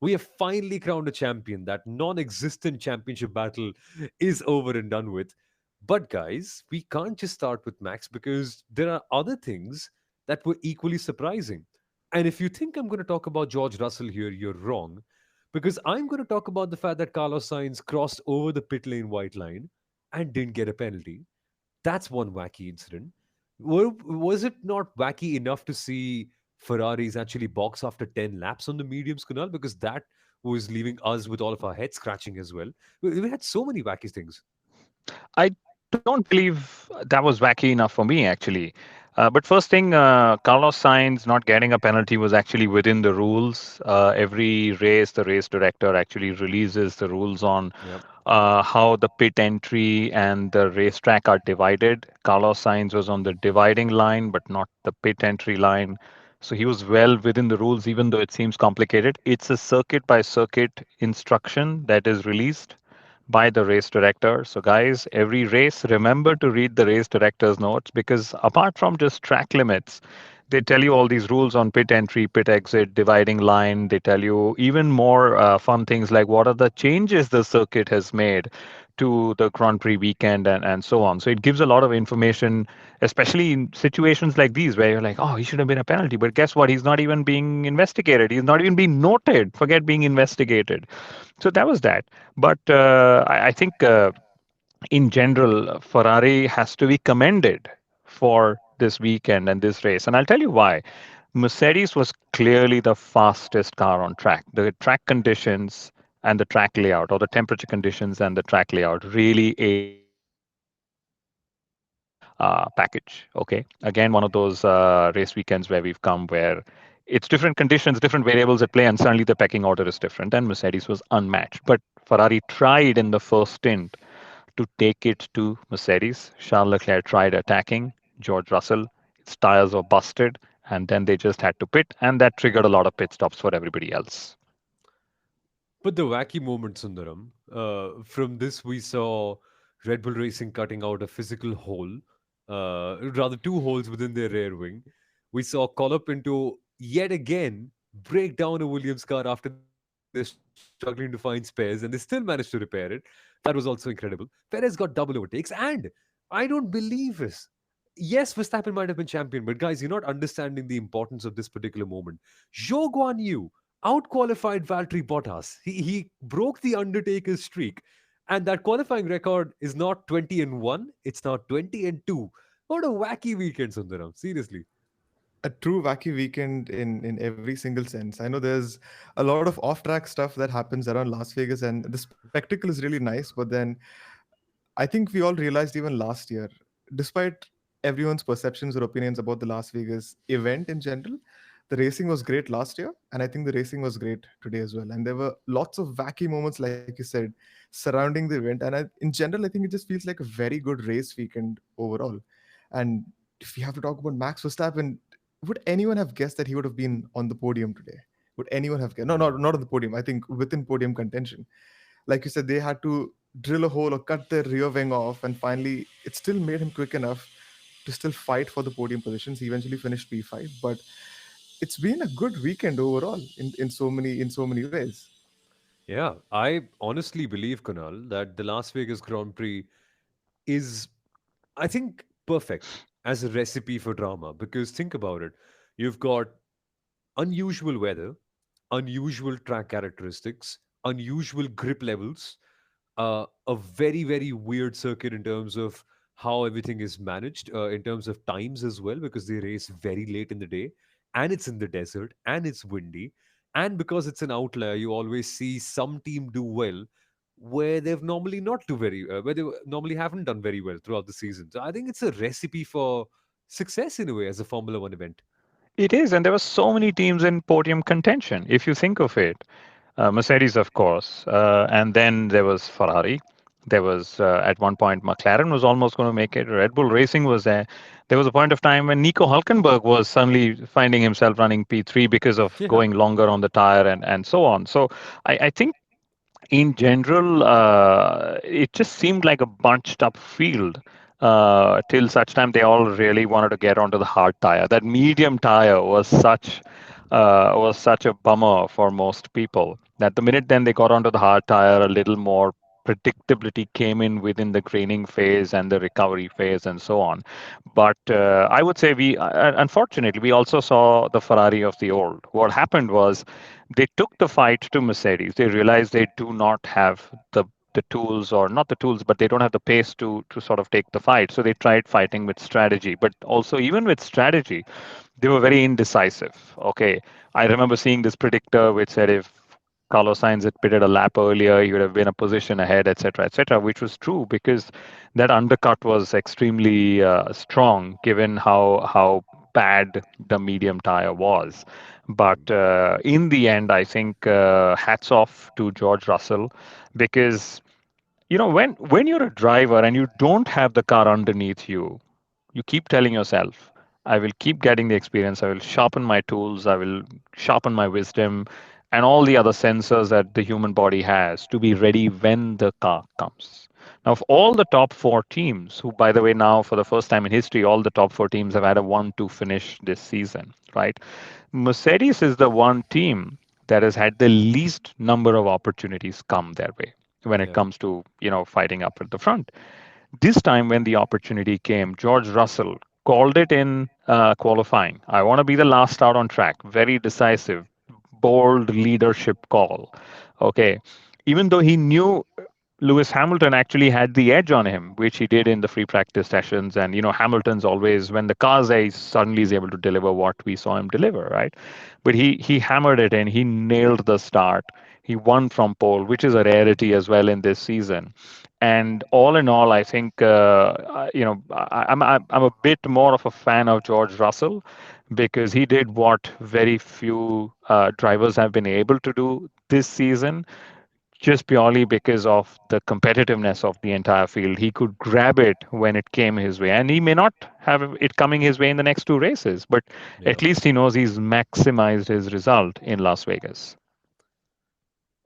We have finally crowned a champion. That non existent championship battle is over and done with. But, guys, we can't just start with Max because there are other things that were equally surprising. And if you think I'm going to talk about George Russell here, you're wrong. Because I'm going to talk about the fact that Carlos Sainz crossed over the pit lane white line and didn't get a penalty. That's one wacky incident. Was it not wacky enough to see Ferraris actually box after 10 laps on the mediums, Kunal? Because that was leaving us with all of our heads scratching as well. We had so many wacky things. I don't believe that was wacky enough for me, actually. But first thing, Carlos Sainz not getting a penalty was actually within the rules. Every race, the race director actually releases the rules on Yep. how the pit entry and the racetrack are divided. Carlos Sainz was on the dividing line, but not the pit entry line. So he was well within the rules, even though it seems complicated. It's a circuit by circuit instruction that is released by the race director. So, guys, every race, remember to read the race director's notes because apart from just track limits, they tell you all these rules on pit entry, pit exit, dividing line. They tell you even more fun things like what are the changes the circuit has made to the Grand Prix weekend and so on. So it gives a lot of information, especially in situations like these where you're like, oh, he should have been a penalty. But guess what? He's not even being investigated. He's not even being noted. Forget being investigated. So that was that. But I think in general, Ferrari has to be commended for this weekend and this race. And I'll tell you why. Mercedes was clearly the fastest car on track. The track conditions and the track layout, or the temperature conditions and the track layout, really aided package. Okay. Again, one of those race weekends where we've come where it's different conditions, different variables at play, and suddenly the pecking order is different. And Mercedes was unmatched. But Ferrari tried in the first stint to take it to Mercedes. Charles Leclerc tried attacking George Russell. His tires were busted, and then they just had to pit, and that triggered a lot of pit stops for everybody else. But the wacky moment, Sundaram, from this we saw Red Bull Racing cutting out a physical hole, rather two holes within their rear wing. We saw Colapinto yet again break down a Williams car after they're struggling to find spares, and they still managed to repair it. That was also incredible. Perez got double overtakes, and I don't believe this. Yes, Verstappen might have been champion, but guys, you're not understanding the importance of this particular moment. Zhou Guan Yu outqualified Valtteri Bottas. He broke the Undertaker's streak. And that qualifying record is not 20 and 1, it's now 20 and 2. What a wacky weekend, Sundaram. Seriously. A true wacky weekend in every single sense. I know there's a lot of off-track stuff that happens around Las Vegas, and the spectacle is really nice. But then I think we all realized even last year, despite everyone's perceptions or opinions about the Las Vegas event in general, the racing was great last year, and I think the racing was great today as well. And there were lots of wacky moments, like you said, surrounding the event. And in general, I think it just feels like a very good race weekend overall. And if we have to talk about Max Verstappen, would anyone have guessed that he would have been on the podium today? Would anyone have guessed? No, not on the podium. I think within podium contention. Like you said, they had to drill a hole or cut their rear wing off, and finally, it still made him quick enough to still fight for the podium positions. He eventually finished P5, but it's been a good weekend overall in so many ways. Yeah, I honestly believe, Kunal, that the Las Vegas Grand Prix is, I think, perfect as a recipe for drama. Because think about it. You've got unusual weather, unusual track characteristics, unusual grip levels, a very, very weird circuit in terms of how everything is managed, in terms of times as well, because they race very late in the day and it's in the desert and it's windy. And because it's an outlier, you always see some team do well where they've normally not do very, where they normally haven't done very well throughout the season. So I think it's a recipe for success in a way as a Formula One event. It is, and there were so many teams in podium contention, if you think of it. Mercedes, of course, and then there was Ferrari. There was at one point McLaren was almost going to make it. Red Bull Racing was there. There was a point of time when Nico Hulkenberg was suddenly finding himself running P3 because of Yeah. going longer on the tire and so on. So I think in general, it just seemed like a bunched up field till such time they all really wanted to get onto the hard tire. That medium tire was such was such a bummer for most people. That the minute then they got onto the hard tire, a little more predictability came in within the training phase and the recovery phase and so on. But I would say unfortunately, we also saw the Ferrari of the old. What happened was they took the fight to Mercedes. They realized they do not have the tools, or not the tools, but they don't have the pace to sort of take the fight. So they tried fighting with strategy. But also, even with strategy, they were very indecisive. Okay, I remember seeing this predictor which said if Carlos Sainz had pitted a lap earlier, he would have been a position ahead, etc., which was true because that undercut was extremely strong given how bad the medium tire was. But in the end, I think hats off to George Russell because when you're a driver and you don't have the car underneath you, you keep telling yourself, I will keep getting the experience, I will sharpen my tools, I will sharpen my wisdom and all the other sensors that the human body has to be ready when the car comes. Now, of all the top four teams, who, by the way, now for the first time in history, all the top four teams have had a 1-2 finish this season, right? Mercedes is the one team that has had the least number of opportunities come their way when it Yeah. comes to fighting up at the front. This time, when the opportunity came, George Russell called it in qualifying. I want to be the last out on track. Very decisive, bold leadership call. Okay. Even though he knew Lewis Hamilton actually had the edge on him, which he did in the free practice sessions. And, Hamilton's always, when the car's ace, suddenly is able to deliver what we saw him deliver, right? But he hammered it in. He nailed the start. He won from pole, which is a rarity as well in this season. And all in all, I think, I'm a bit more of a fan of George Russell because he did what very few drivers have been able to do this season just purely because of the competitiveness of the entire field. He could grab it when it came his way, and he may not have it coming his way in the next two races, but Yeah. at least he knows he's maximized his result in Las Vegas.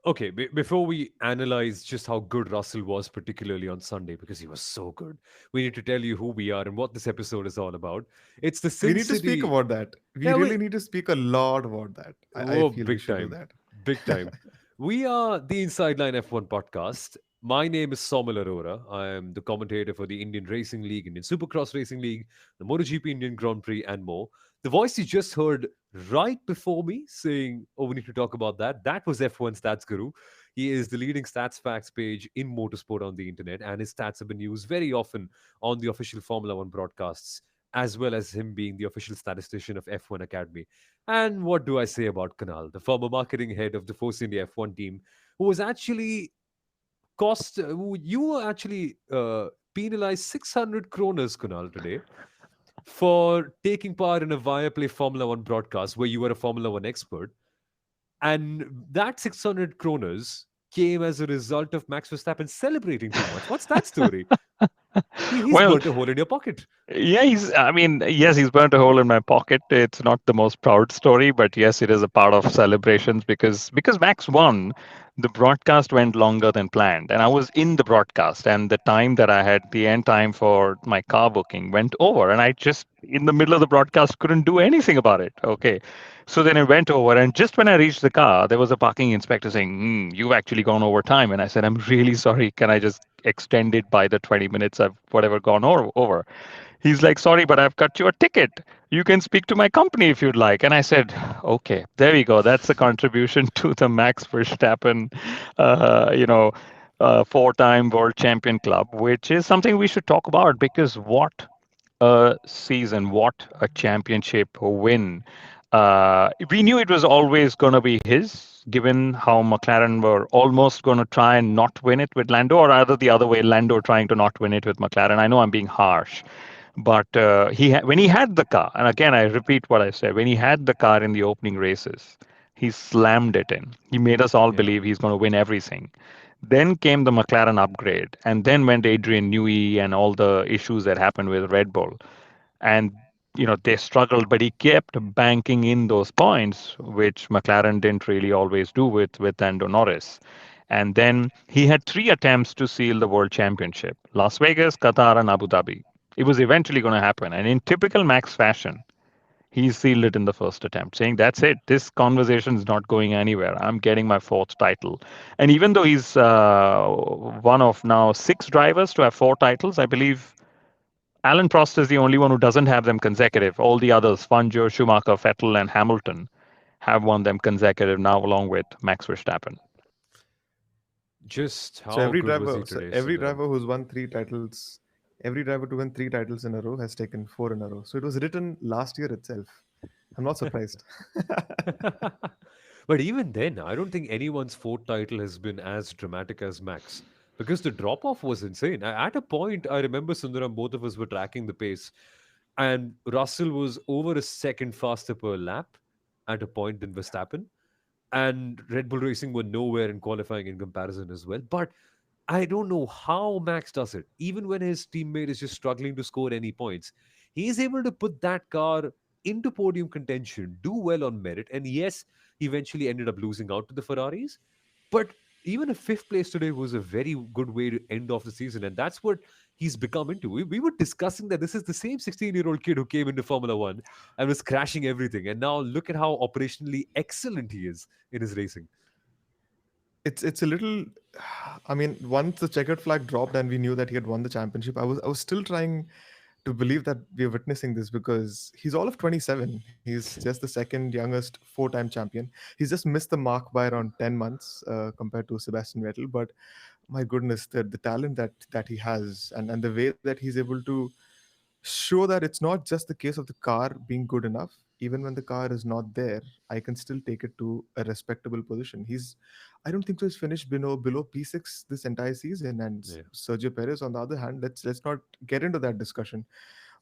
Okay, before we analyze just how good Russell was, particularly on Sunday, because he was so good, we need to tell you who we are and what this episode is all about. It's the We Sin need to speak City. about that. We Yeah, really need to speak a lot about that. I oh, feel we big should do time. that. Big time. We are the Inside Line F1 podcast. My name is Somal Arora. I am the commentator for the Indian Racing League, Indian Supercross Racing League, the MotoGP Indian Grand Prix, and more. The voice you just heard right before me saying, oh, we need to talk about that, that was F1 Stats Guru. He is the leading stats facts page in motorsport on the internet, and his stats have been used very often on the official Formula One broadcasts, as well as him being the official statistician of F1 Academy. And what do I say about Kunal, the former marketing head of the Force India F1 team, who was actually you were actually penalized 600 kronas, Kunal, today for taking part in a Viaplay Formula One broadcast where you were a Formula One expert. And that 600 kronas came as a result of Max Verstappen celebrating too much. What's that story? He's Well, burnt a hole in your pocket. yeah, I mean, yes, he's burnt a hole in my pocket. It's not the most proud story, but yes, it is a part of celebrations because Max won. The broadcast went longer than planned, and I was in the broadcast, and the time that I had, the end time for my car booking went over, and I just in the middle of the broadcast couldn't do anything about it. Okay, so then it went over, and just when I reached the car, there was a parking inspector saying, "You've actually gone over time," and I said, "I'm really sorry. Can I just extend it by the 20 minutes I've whatever gone over?" He's like, sorry, but I've cut you a ticket. You can speak to my company if you'd like. And I said, okay, there we go. That's a contribution to the Max Verstappen, uh, you know, four-time world champion club, which is something we should talk about because what a season, what a championship win. We knew it was always going to be his, given how McLaren were almost going to try and not win it with Lando, or rather the other way, Lando trying to not win it with McLaren. I know I'm being harsh, but when he had the car, and again I repeat what I said, when he had the car in the opening races, he slammed it in. He made us all Yeah. believe he's going to win everything. Then came the McLaren upgrade, and then went Adrian Newey and all the issues that happened with Red Bull. And they struggled, but he kept banking in those points, which McLaren didn't really always do with Lando Norris. And then he had three attempts to seal the world championship: Las Vegas, Qatar, and Abu Dhabi. It was eventually going to happen, and in typical Max fashion, He sealed it in the first attempt, saying, "That's it. This conversation is not going anywhere. I'm getting my fourth title." And even though he's one of now six drivers to have four titles, I believe Alan Prost is the only one who doesn't have them consecutive. All the others, Fangio, Schumacher, Vettel, and Hamilton, have won them consecutive now, along with Max Verstappen. Just So how good was he today, every Sundaram? driver who's won three titles, every driver to win three titles in a row has taken four in a row. So it was written last year itself. I'm not surprised. But even then, I don't think anyone's fourth title has been as dramatic as Max because the drop off was insane. At a point, I remember Sundaram, both of us were tracking the pace, and Russell was over a second faster per lap at a point than Verstappen. And Red Bull Racing were nowhere in qualifying in comparison as well. But I don't know how Max does it. Even when his teammate is just struggling to score any points, he is able to put that car into podium contention, do well on merit. And yes, he eventually ended up losing out to the Ferraris. But even a fifth place today was a very good way to end off the season. And that's what he's become into. We were discussing that this is the same 16-year-old kid who came into Formula One and was crashing everything. And now look at how operationally excellent he is in his racing. It's a little. I mean, once the checkered flag dropped and we knew that he had won the championship, I was still trying to believe that we are witnessing this because he's all of 27. He's just the second youngest four-time champion. He's just missed the mark by around 10 months compared to Sebastian Vettel. But my goodness, the talent that he has and the way that he's able to show that it's not just the case of the car being good enough. Even when the car is not there, I can still take it to a respectable position. I don't think so he's finished below P6 this entire season. And Yeah. Sergio Perez, on the other hand, let's not get into that discussion.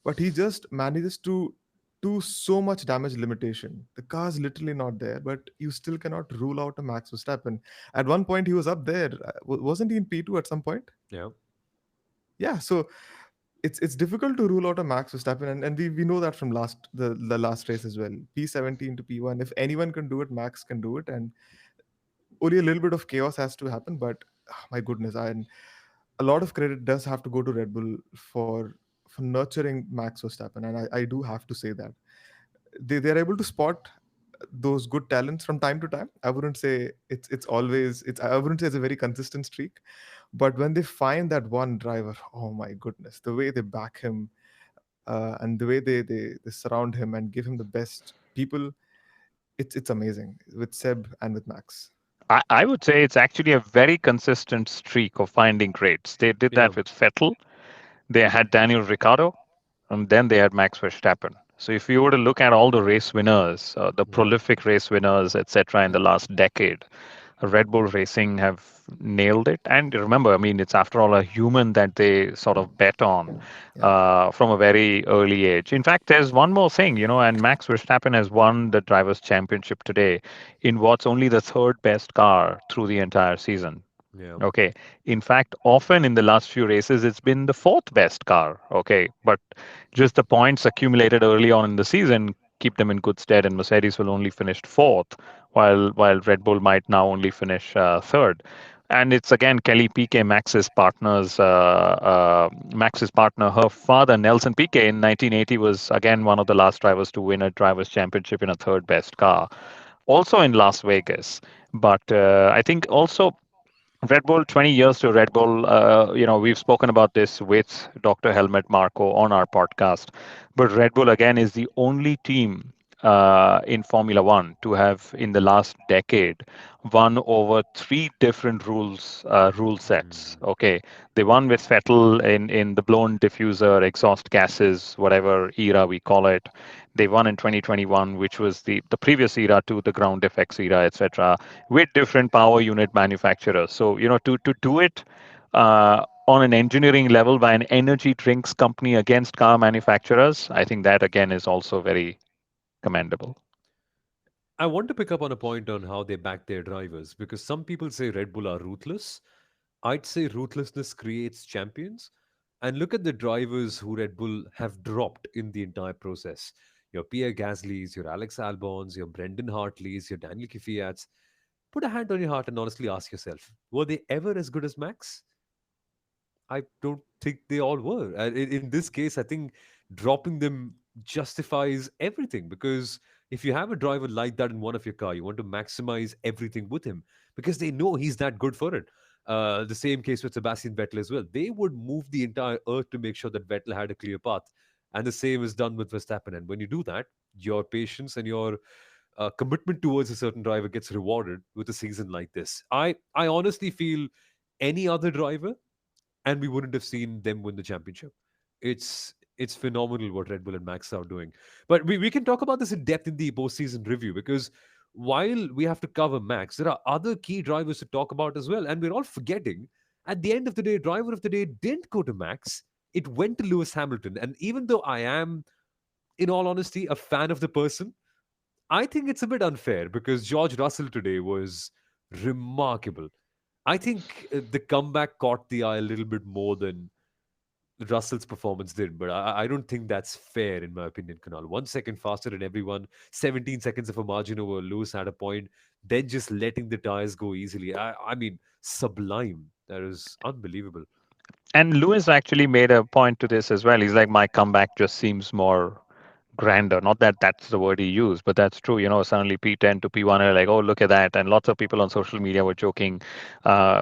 But he just manages to do so much damage limitation. The car's literally not there, but you still cannot rule out a Max Verstappen. At one point, he was up there. Wasn't he in P2 at some point? Yeah. Yeah, so it's difficult to rule out a Max Verstappen, and we know that from the last race as well. P17 to P1, if anyone can do it, Max can do it, and only a little bit of chaos has to happen. But my goodness, and a lot of credit does have to go to Red Bull for nurturing Max Verstappen, and I do have to say that they're able to spot those good talents from time to time. I wouldn't say it's always it's I wouldn't say it's a very consistent streak, but when they find that one driver, oh my goodness, the way they back him and the way they surround him and give him the best people, it's amazing with Seb and with Max. I would say it's actually a very consistent streak of finding greats. They did Yeah. that with Vettel. They had Daniel Ricciardo, and then they had Max Verstappen. So if you were to look at all the race winners, the Yeah. prolific race winners, etc., in the last decade, Red Bull Racing have nailed it. And remember, I mean, it's after all a human that they sort of bet on Yeah. from a very early age. In fact, there's one more thing, and Max Verstappen has won the Drivers' Championship today in what's only the third best car through the entire season. Yeah. Okay. In fact, often in the last few races, it's been the fourth best car. Okay. But just the points accumulated early on in the season keep them in good stead, and Mercedes will only finish fourth, while Red Bull might now only finish third. And it's again Kelly Piquet, Max's partner. Her father, Nelson Piquet, in 1980 was again one of the last drivers to win a drivers' championship in a third best car, also in Las Vegas. But I think also Red Bull, 20 years to Red Bull. We've spoken about this with Dr. Helmut Marko on our podcast. But Red Bull, again, is the only team in Formula One to have, in the last decade, won over three different rule sets. Mm. Okay. They won with Vettel in the blown diffuser, exhaust gases, whatever era we call it. They won in 2021, which was the previous era to the ground effects era, etc., with different power unit manufacturers. So, to do it on an engineering level by an energy drinks company against car manufacturers, I think that again is also very commendable. I want to pick up on a point on how they back their drivers because some people say Red Bull are ruthless. I'd say ruthlessness creates champions. And look at the drivers who Red Bull have dropped in the entire process. Your Pierre Gasly's, your Alex Albons, your Brendan Hartley's, your Daniel Kvyat's. Put a hand on your heart and honestly ask yourself, were they ever as good as Max? I don't think they all were. In this case, I think dropping them justifies everything. Because if you have a driver like that in one of your car, you want to maximize everything with him because they know he's that good for it. The same case with Sebastian Vettel as well. They would move the entire earth to make sure that Vettel had a clear path. And the same is done with Verstappen. And when you do that, your patience and your commitment towards a certain driver gets rewarded with a season like this. I honestly feel any other driver, and we wouldn't have seen them win the championship. It's phenomenal what Red Bull and Max are doing. But we can talk about this in depth in the postseason review, because while we have to cover Max, there are other key drivers to talk about as well. And we're all forgetting, at the end of the day, driver of the day didn't go to Max. It went to Lewis Hamilton. And even though I am, in all honesty, a fan of the person, I think it's a bit unfair because George Russell today was remarkable. I think the comeback caught the eye a little bit more than Russell's performance did, but I don't think that's fair in my opinion, Kunal. 1 second faster than everyone, 17 seconds of a margin over Lewis at a point, then just letting the tires go easily. I mean, sublime. That is unbelievable. And Lewis actually made a point to this as well. He's like, my comeback just seems more grander. Not that that's the word he used, but that's true. You know, suddenly P10 to P1 are like, oh, look at that. And lots of people on social media were joking,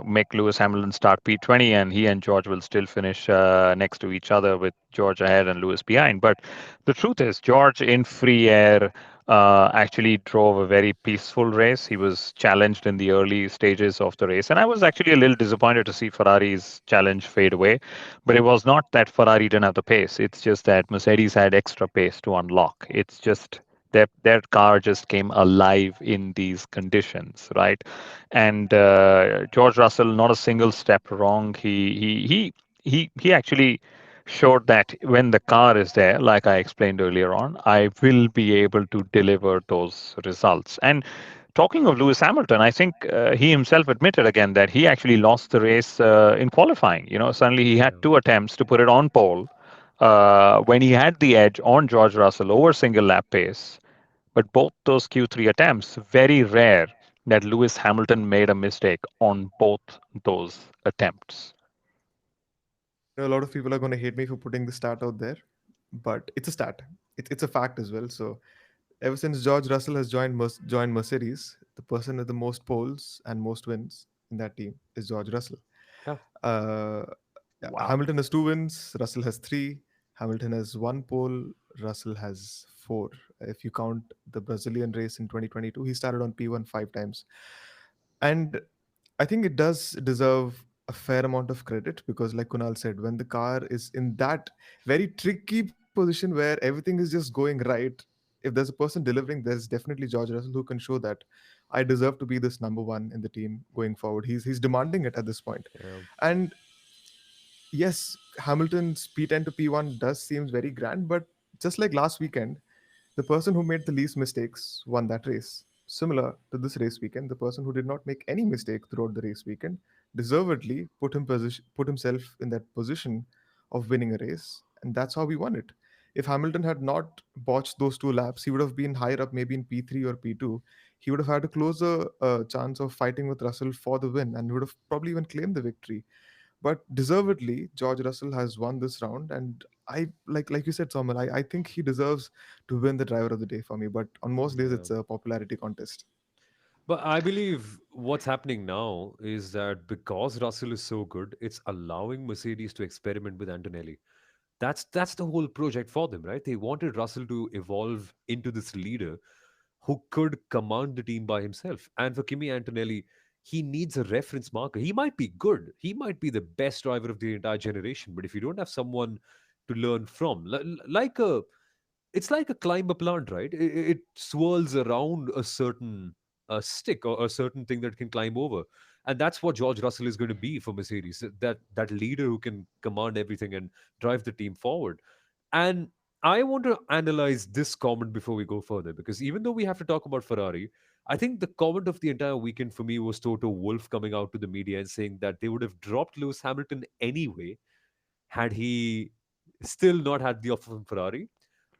make Lewis Hamilton start P20 and he and George will still finish next to each other with George ahead and Lewis behind. But the truth is, George in free air actually drove a very peaceful race. He was challenged in the early stages of the race. And I was actually a little disappointed to see Ferrari's challenge fade away. But it was not that Ferrari didn't have the pace. It's just that Mercedes had extra pace to unlock. It's just their car just came alive in these conditions, right? And George Russell, not a single step wrong. He actually showed that when the car is there, like I explained earlier on, I will be able to deliver those results. And talking of Lewis Hamilton, I think he himself admitted again that he actually lost the race in qualifying. You know, suddenly he had Yeah. two attempts to put it on pole when he had the edge on George Russell over single lap pace. But both those Q3 attempts, very rare that Lewis Hamilton made a mistake on both those attempts. I know a lot of people are going to hate me for putting the stat out there, but it's a stat. It's a fact as well. So ever since George Russell has joined Mercedes, the person with the most poles and most wins in that team is George Russell. Yeah. Uh, yeah, Wow. Hamilton has two wins, Russell has three. Hamilton has one pole, Russell has four. If you count the Brazilian race in 2022, he started on P1 five times. And I think it does deserve a fair amount of credit because, like Kunal said, when the car is in that very tricky position where everything is just going right, if there's a person delivering, there's definitely George Russell who can show that I deserve to be this number one in the team going forward. He's demanding it at this point. Yeah. And yes, Hamilton's P10 to P1 does seems very grand, but just like last weekend, the person who made the least mistakes won that race. Similar to this race weekend, the person who did not make any mistake throughout the race weekend deservedly put himself in that position of winning a race, and that's how we won it. If Hamilton had not botched those two laps, he would have been higher up, maybe in P3 or P2. He would have had a closer chance of fighting with Russell for the win, and would have probably even claimed the victory. But deservedly, George Russell has won this round, and I like you said, Somal. I think he deserves to win the driver of the day for me. But on most days, Yeah. it's a popularity contest. But I believe what's happening now is that because Russell is so good, it's allowing Mercedes to experiment with Antonelli. That's the whole project for them, right? They wanted Russell to evolve into this leader who could command the team by himself. And for Kimi Antonelli, he needs a reference marker. He might be good. He might be the best driver of the entire generation. But if you don't have someone to learn from, like a it's like a climb a plant, right? It swirls around a certain stick or a certain thing that can climb over, and that's what George Russell is going to be for Mercedes. That leader who can command everything and drive the team forward. And I want to analyze this comment before we go further, because even though we have to talk about Ferrari, I think the comment of the entire weekend for me was Toto Wolff coming out to the media and saying that they would have dropped Lewis Hamilton anyway had he still not had the offer from Ferrari,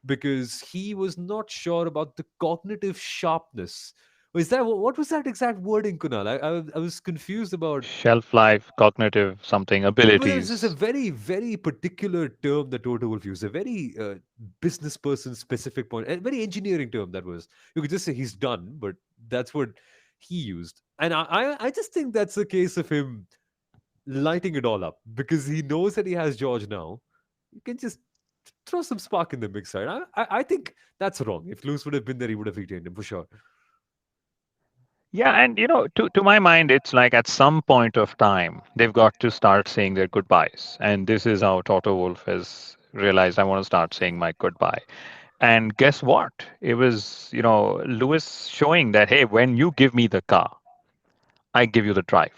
because he was not sure about the cognitive sharpness. Was that what was that exact wording, Kunal? I was confused about. Shelf life, cognitive something, But there's a abilities. very, very particular term that Toto Wolff used, a very business person specific point, a very engineering term that was. You could just say he's done, but that's what he used. And I just think that's a case of him lighting it all up because he knows that he has George now. You can just throw some spark in the mix, right? I think that's wrong. If Lewis would have been there, he would have retained him for sure. Yeah, and to my mind, it's like at some point of time, they've got to start saying their goodbyes. And this is how Toto Wolff has realized I want to start saying my goodbye. And guess what? It was, Lewis showing that, hey, when you give me the car, I give you the drive.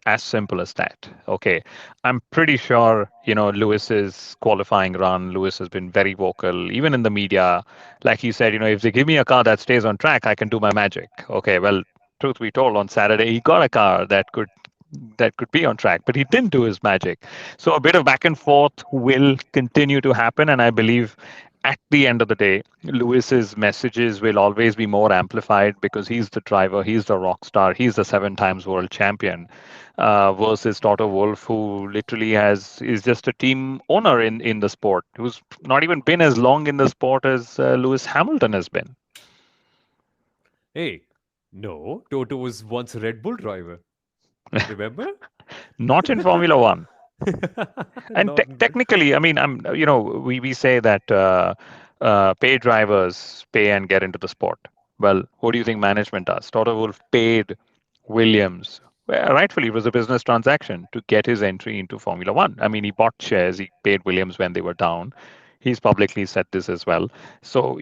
As simple as that. Okay. I'm pretty sure, Lewis's qualifying run, Lewis has been very vocal, even in the media. Like he said, if they give me a car that stays on track, I can do my magic. Okay. Well, truth be told, on Saturday, he got a car that could be on track, but he didn't do his magic. So a bit of back and forth will continue to happen, and I believe at the end of the day, Lewis's messages will always be more amplified because he's the driver, he's the rock star, he's the 7 times world champion, versus Toto Wolff, who literally is just a team owner in the sport, who's not even been as long in the sport as Lewis Hamilton has been. Hey, no, Toto was once a Red Bull driver. Remember? Not in Formula One. And Not. technically, I mean, we say that pay drivers pay and get into the sport. Well, what do you think management does? Toto Wolff paid Williams. Well, rightfully, it was a business transaction to get his entry into Formula One. I mean, he bought shares, he paid Williams when they were down. He's publicly said this as well. So,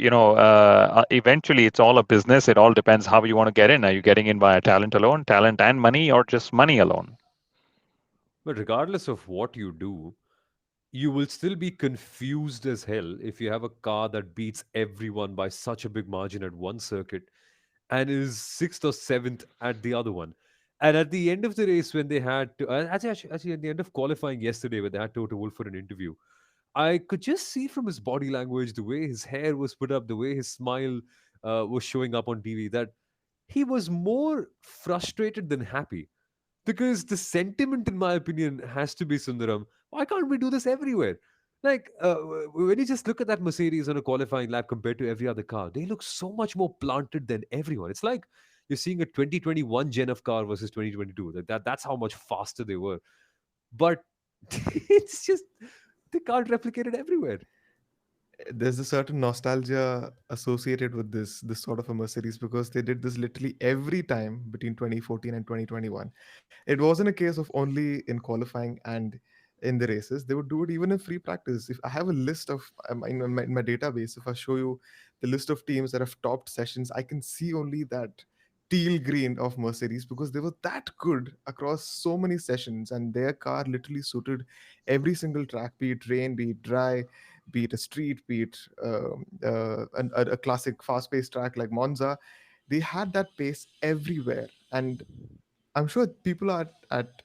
eventually it's all a business. It all depends how you want to get in. Are you getting in via talent alone, talent and money, or just money alone? But regardless of what you do, you will still be confused as hell if you have a car that beats everyone by such a big margin at one circuit and is sixth or seventh at the other one. And at the end of the race, when they had to, actually, at the end of qualifying yesterday, when they had Toto Wolff for an interview, I could just see from his body language, the way his hair was put up, the way his smile was showing up on TV, that he was more frustrated than happy. Because the sentiment, in my opinion, has to be Sundaram. Why can't we do this everywhere? Like, when you just look at that Mercedes on a qualifying lap compared to every other car, they look so much more planted than everyone. It's like you're seeing a 2021 gen of car versus 2022. That's how much faster they were. But it's just, they can't replicate it everywhere. There's a certain nostalgia associated with this sort of a Mercedes because they did this literally every time between 2014 and 2021. It wasn't a case of only in qualifying and in the races. They would do it even in free practice. If I have a list of in my database, if I show you the list of teams that have topped sessions, I can see only that teal green of Mercedes because they were that good across so many sessions, and their car literally suited every single track, be it rain, be it dry, be it a street, be it a classic fast-paced track like Monza. They had that pace everywhere, and I'm sure people are at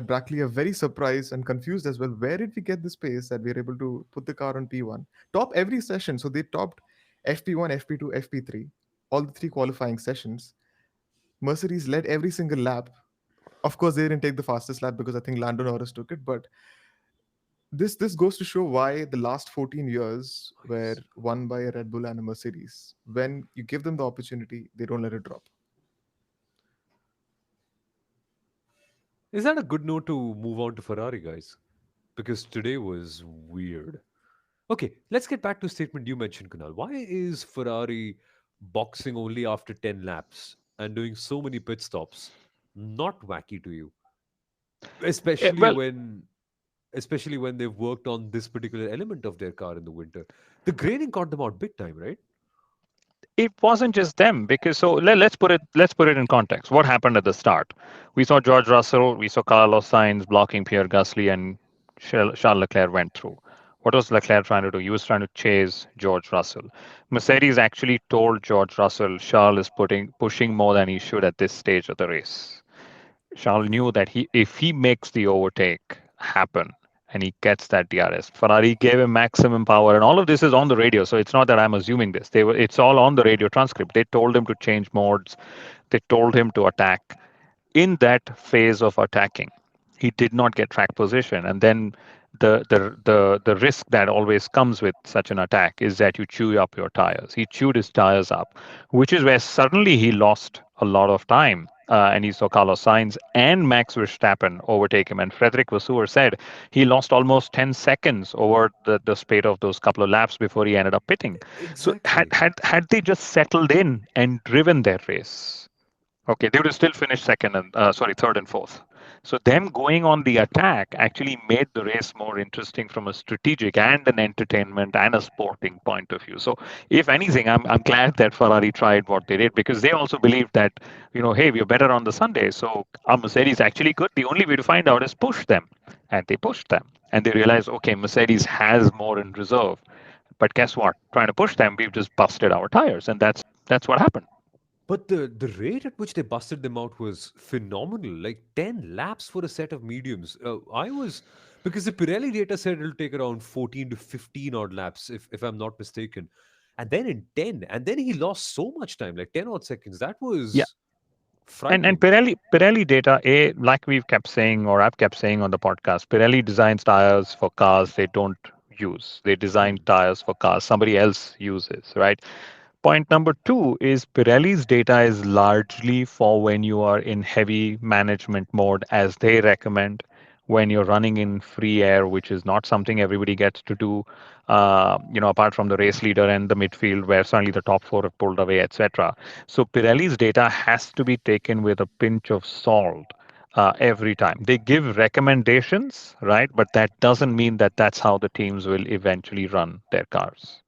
Brackley are very surprised and confused as well. Where did we get this pace that we're able to put the car on P1? Top every session. So they topped FP1, FP2, FP3, all the three qualifying sessions. Mercedes led every single lap. Of course, they didn't take the fastest lap because I think Lando Norris took it. But this goes to show why the last 14 years Oh, were yes. won by a Red Bull and a Mercedes. When you give them the opportunity, they don't let it drop. Is that a good note to move on to Ferrari, guys? Because today was weird. Okay, let's get back to a statement you mentioned, Kunal. Why is Ferrari boxing only after 10 laps and doing so many pit stops not wacky to you? Especially Well, when especially when they've worked on this particular element of their car in the winter. The graining caught them out big time, right? it wasn't just them because let's put it in context. What happened at the start? We saw George Russell, we saw Carlos Sainz blocking Pierre Gasly, and Charles Leclerc went through. What was Leclerc trying to do? He was trying to chase George Russell. Mercedes actually told George Russell Charles is pushing more than he should at this stage of the race. Charles knew that if he makes the overtake happen, and he gets that DRS. Ferrari gave him maximum power, and all of this is on the radio. So it's not that I'm assuming this. It's all on the radio transcript. They told him to change modes. They told him to attack. In that phase of attacking, he did not get track position, and then the risk that always comes with such an attack is that you chew up your tires. He chewed his tires up, which is where suddenly he lost a lot of time. And he saw Carlos Sainz and Max Verstappen overtake him. And Frederick Vasseur said he lost almost 10 seconds over the spate of those couple of laps before he ended up pitting. So Exactly. had they just settled in and driven their race, okay, they would have still finished second and sorry, third and fourth. So them going on the attack actually made the race more interesting from a strategic and an entertainment and a sporting point of view. So if anything, I'm glad that Ferrari tried what they did because they also believed that, hey, we're better on the Sunday. So our Mercedes actually good. The only way to find out is push them. And they pushed them. And they realized, okay, Mercedes has more in reserve. But guess what? Trying to push them, we've just busted our tires. And that's what happened. But the rate at which they busted them out was phenomenal. Like 10 laps for a set of mediums. I was because the Pirelli data said it'll take around 14 to 15 odd laps, if I'm not mistaken. And then in 10, and then he lost so much time, like 10 odd seconds. That Yeah. was And frightening. Pirelli data, like we've kept saying or I've kept saying on the podcast, Pirelli designs tires for cars they don't use. They design Hmm. tires for cars somebody else uses, right? Point number two is Pirelli's data is largely for when you are in heavy management mode, as they recommend, when you're running in free air, which is not something everybody gets to do, apart from the race leader and the midfield, where suddenly the top four have pulled away, etc. So Pirelli's data has to be taken with a pinch of salt. Every time they give recommendations, right? But that doesn't mean that that's how the teams will eventually run their cars.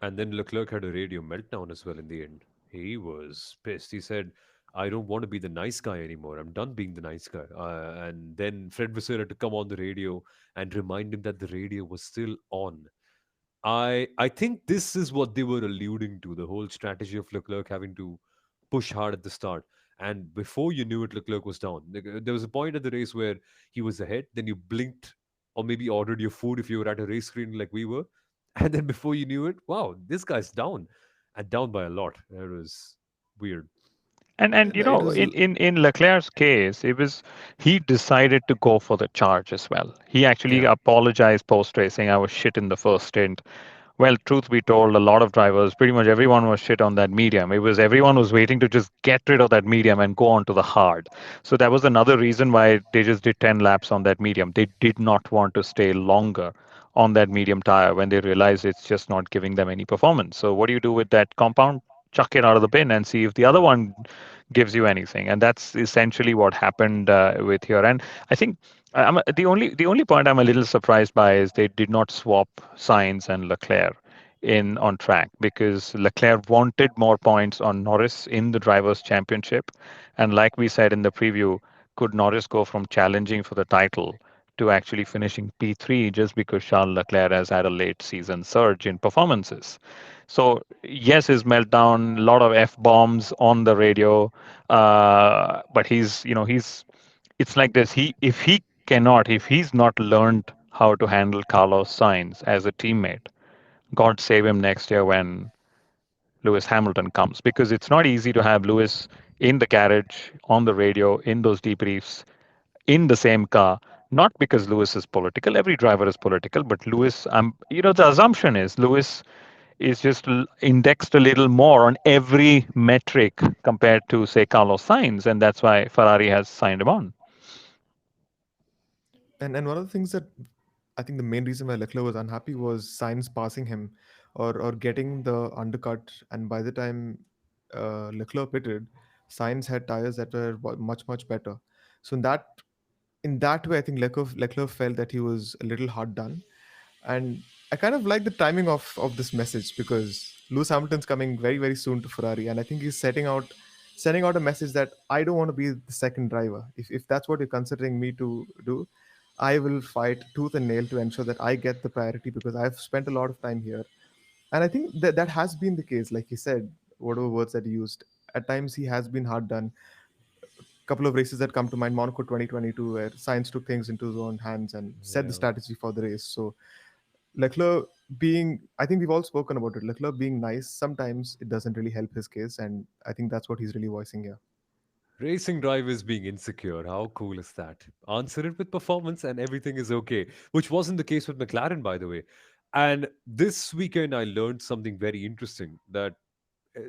And then Leclerc had a radio meltdown as well in the end. He was pissed. He said, I don't want to be the nice guy anymore. I'm done being the nice guy. And then Fred Vasseur had to come on the radio and remind him that the radio was still on. I think this is what they were alluding to, the whole strategy of Leclerc having to push hard at the start. And before you knew it, Leclerc was down. There was a point at the race where he was ahead, then you blinked or maybe ordered your food if you were at a race screen like we were. And then before you knew it, wow, this guy's down. And down by a lot. It was weird. And It was in Leclerc's case, it was he decided to go for the charge as well. He actually Yeah. apologized post race, saying I was shit in the first stint. Well, truth be told, a lot of drivers, pretty much everyone was shit on that medium. It was everyone was waiting to just get rid of that medium and go on to the hard. So that was another reason why they just did 10 laps on that medium. They did not want to stay longer on that medium tire when they realized it's just not giving them any performance. So what do you do with that compound? Chuck it out of the bin and see if the other Yeah. one gives you anything. And that's essentially what happened with here. And I think the only point I'm a little surprised by is they did not swap Sainz and Leclerc in on track because Leclerc wanted more points on Norris in the drivers' championship, and like we said in the preview, could Norris go from challenging for the title to actually finishing P3 just because Charles Leclerc has had a late season surge in performances? So yes, his meltdown, a lot of f bombs on the radio, but he's it's like this. If he's not learned how to handle Carlos Sainz as a teammate, God save him next year when Lewis Hamilton comes, because it's not easy to have Lewis in the garage, on the radio, in those debriefs, in the same car. Not because Lewis is political. Every driver is political, but Lewis, the assumption is Lewis is just indexed a little more on every metric compared to, say, Carlos Sainz, and that's why Ferrari has signed him on. and one of the things that I think the main reason why Leclerc was unhappy was Sainz passing him or getting the undercut. And by the time Leclerc pitted, Sainz had tires that were much better. So in that way, I think Leclerc felt that he was a little hard done. And I kind of like the timing of this message because Lewis Hamilton's coming very soon to Ferrari, and I think he's sending out a message that I don't want to be the second driver. If that's what you're considering me to do, I will fight tooth and nail to ensure that I get the priority because I've spent a lot of time here. And I think that has been the case. Like he said, whatever words that he used, at times he has been hard done. couple of races that come to mind, Monaco 2022, where Sainz took things into his own hands and set the Yeah. strategy for the race. So Leclerc being, I think we've all spoken about it. Leclerc being nice, sometimes it doesn't really help his case, and I think that's what he's really voicing here. Racing drivers being insecure. How cool is that? Answer it with performance and everything is okay, which wasn't the case with McLaren, by the way. And this weekend, I learned something very interesting that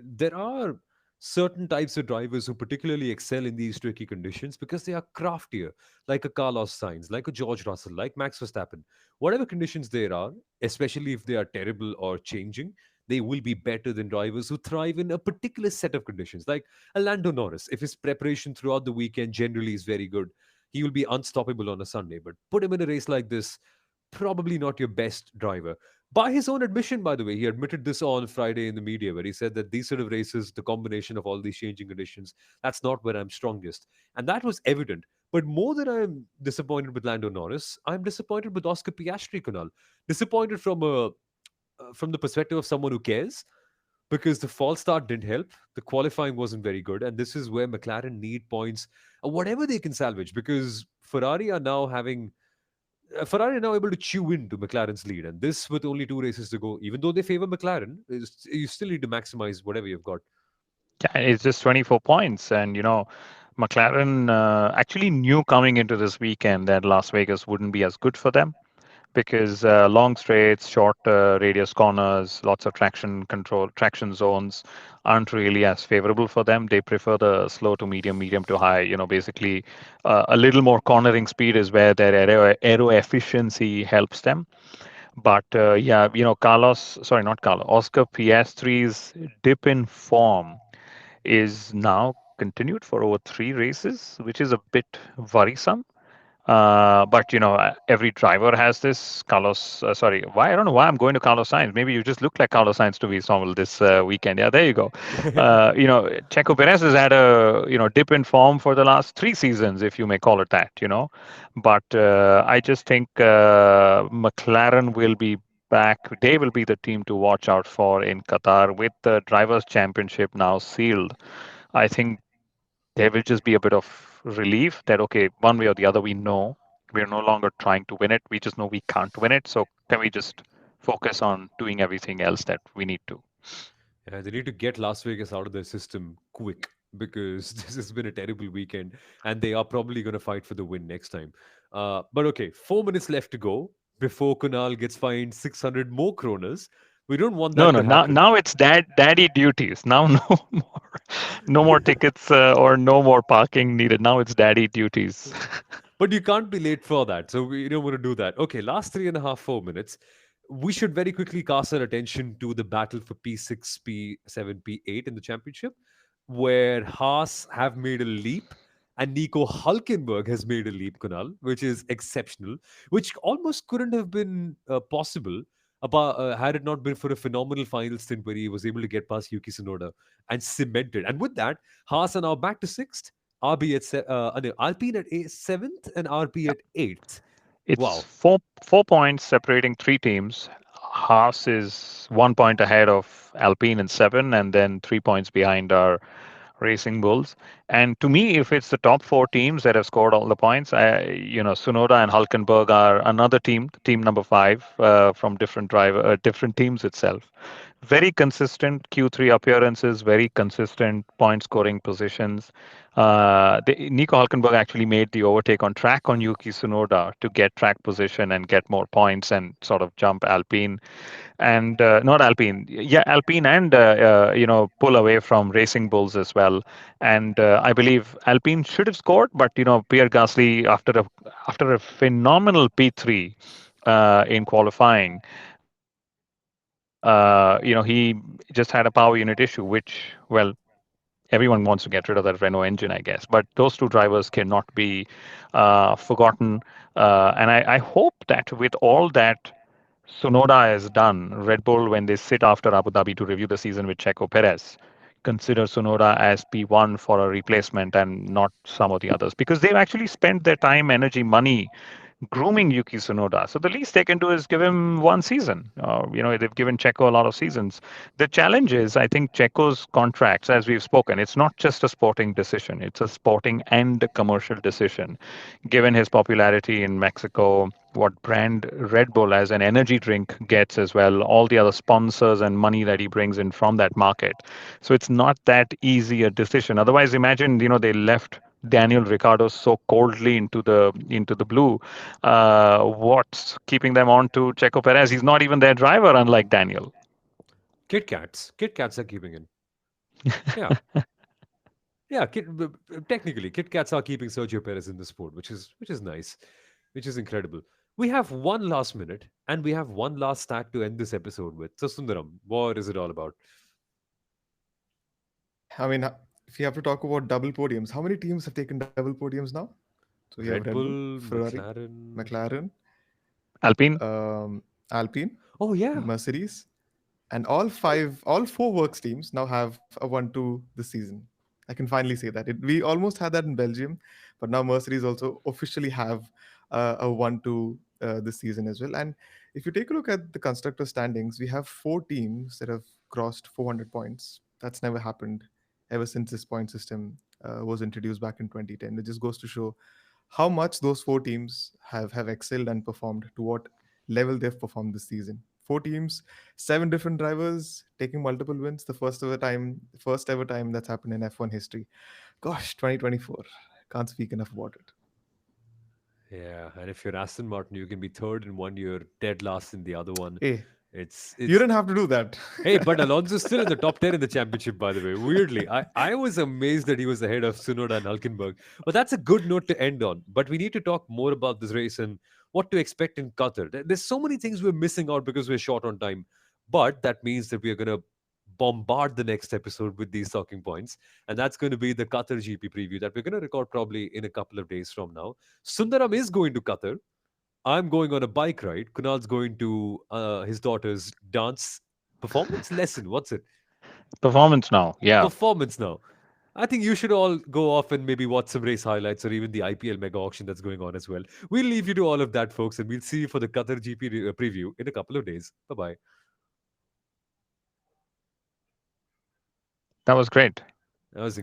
there are certain types of drivers who particularly excel in these tricky conditions because they are craftier, like a Carlos Sainz, like a George Russell, like Max Verstappen. Whatever conditions there are, especially if they are terrible or changing, they will be better than drivers who thrive in a particular set of conditions, like a Lando Norris. If his preparation throughout the weekend generally is very good, he will be unstoppable on a Sunday. But put him in a race like this, probably not your best driver. By his own admission, by the way, he admitted this on Friday in the media, where he said that these sort of races, the combination of all these changing conditions, that's not where I'm strongest. And that was evident. But more than I'm disappointed with Lando Norris, I'm disappointed with Oscar Piastri, Kunal. Disappointed from the perspective of someone who cares, because the false start didn't help. The qualifying wasn't very good. And this is where McLaren need points, whatever they can salvage, because Ferrari are now able to chew into McLaren's lead, and this with only two races to go. Even though they favor McLaren, you still need to maximize whatever you've got. Yeah, it's just 24 points. And, McLaren actually knew coming into this weekend that Las Vegas wouldn't be as good for them because long straights, short radius corners, lots of traction zones aren't really as favorable for them. They prefer the slow to medium, medium to high. Basically, a little more cornering speed is where their aero efficiency helps them. But yeah, sorry, not Carlos, Oscar Piastri's dip in form is now continued for over three races, which is a bit worrisome. But every driver has this. Sorry, why I don't know why I'm going to Carlos Sainz. Maybe you just look like Carlos Sainz to be Samuel this weekend. Yeah, there you go. Checo Perez has had a dip in form for the last three seasons, if you may call it that. But I just think McLaren will be back. They will be the team to watch out for in Qatar with the drivers' championship now sealed. I think there will just be a bit of relief that, okay, one way or the other, we know we're no longer trying to win it. We just know we can't win it. So can we just focus on doing everything else that we need to? Yeah, they need to get Las Vegas out of their system quick, because this has been a terrible weekend, and they are probably going to fight for the win next time. But okay, 4 minutes left to go before Kunal gets fined 600 more kronas. We don't want No, that no. to happen. Now it's daddy duties. Now no more tickets or no more parking needed. Now it's daddy duties. But you can't be late for that. So we don't want to do that. Okay, last 3.5, 4 minutes. We should very quickly cast our attention to the battle for P6, P7, P8 in the championship, where Haas have made a leap and Nico Hulkenberg has made a leap, Kunal, which is exceptional, which almost couldn't have been possible had it not been for a phenomenal final stint where he was able to get past Yuki Tsunoda and cemented. And with that, Haas are now back to sixth, RB at no, Alpine at seventh, and RB at eighth. It's Wow. four points separating three teams. Haas is 1 point ahead of Alpine in seven, and then 3 points behind our Racing Bulls. And to me, if it's the top four teams that have scored all the points, Sunoda and Hulkenberg are another team, team number five from different teams itself. Very consistent Q3 appearances, very consistent point scoring positions. Nico Hulkenberg actually made the overtake on track on Yuki Tsunoda to get track position and get more points and sort of jump Alpine and not Alpine, yeah, Alpine and pull away from Racing Bulls as well. And I believe Alpine should have scored, but Pierre Gasly after a phenomenal P3 in qualifying, he just had a power unit issue, which well everyone wants to get rid of that Renault engine, I guess. But those two drivers cannot be forgotten. And I hope that with all that Sonoda has done, Red Bull, when they sit after Abu Dhabi to review the season with Checo Perez, consider Sonoda as P1 for a replacement and not some of the others because they've actually spent their time, energy, money grooming Yuki Tsunoda. So the least they can do is give him one season. They've given Checo a lot of seasons. The challenge is, I think, Checo's contracts, as we've spoken, it's not just a sporting decision; it's a sporting and a commercial decision. Given his popularity in Mexico, what brand Red Bull as an energy drink gets as well, all the other sponsors and money that he brings in from that market. So it's not that easy a decision. Otherwise, imagine they left Daniel Ricciardo so coldly into the blue. What's keeping them on to Checo Perez? He's not even their driver, unlike Daniel. Kit Kats are keeping in. Yeah, yeah. Technically, Kit Kats are keeping Sergio Perez in the sport, which is nice, which is incredible. We have one last minute, and we have one last stat to end this episode with. So, Sundaram, what is it all about? I mean, if you have to talk about double podiums, how many teams have taken double podiums now? So you have Red Red Bull, Bull, Ferrari, McLaren. McLaren, Alpine, Alpine, Oh yeah, Mercedes, and all four works teams now have a 1-2 this season. I can finally say that we almost had that in Belgium, but now Mercedes also officially have a 1-2 this season as well. And if you take a look at the constructor standings, we have four teams that have crossed 400 points. That's never happened ever since this point system was introduced back in 2010. It just goes to show how much those four teams have excelled and performed, to what level they've performed this season. Four teams, seven different drivers taking multiple wins. The first ever time that's happened in F1 history. Gosh, 2024. Can't speak enough about it. yeah. And if you're Aston Martin, you can be third in one year, dead last in the other one. Hey, you It's didn't have to do that. Hey, but Alonso's still in the top 10 in the championship, by the way. Weirdly, I was amazed that he was ahead of Tsunoda and Hulkenberg. But that's a good note to end on. But we need to talk more about this race and what to expect in Qatar. There's so many things we're missing out because we're short on time. But that means that we're going to bombard the next episode with these talking points. And that's going to be the Qatar GP preview that we're going to record probably in a couple of days from now. Sundaram is going to Qatar. I'm going on a bike ride. Kunal's going to his daughter's dance performance lesson. What's it? performance now. Yeah, Performance now. I think you should all go off and maybe watch some race highlights or even the IPL mega auction that's going on as well. We'll leave you to all of that, folks, and we'll see you for the Qatar GP preview in a couple of days. Bye bye. that was great. That was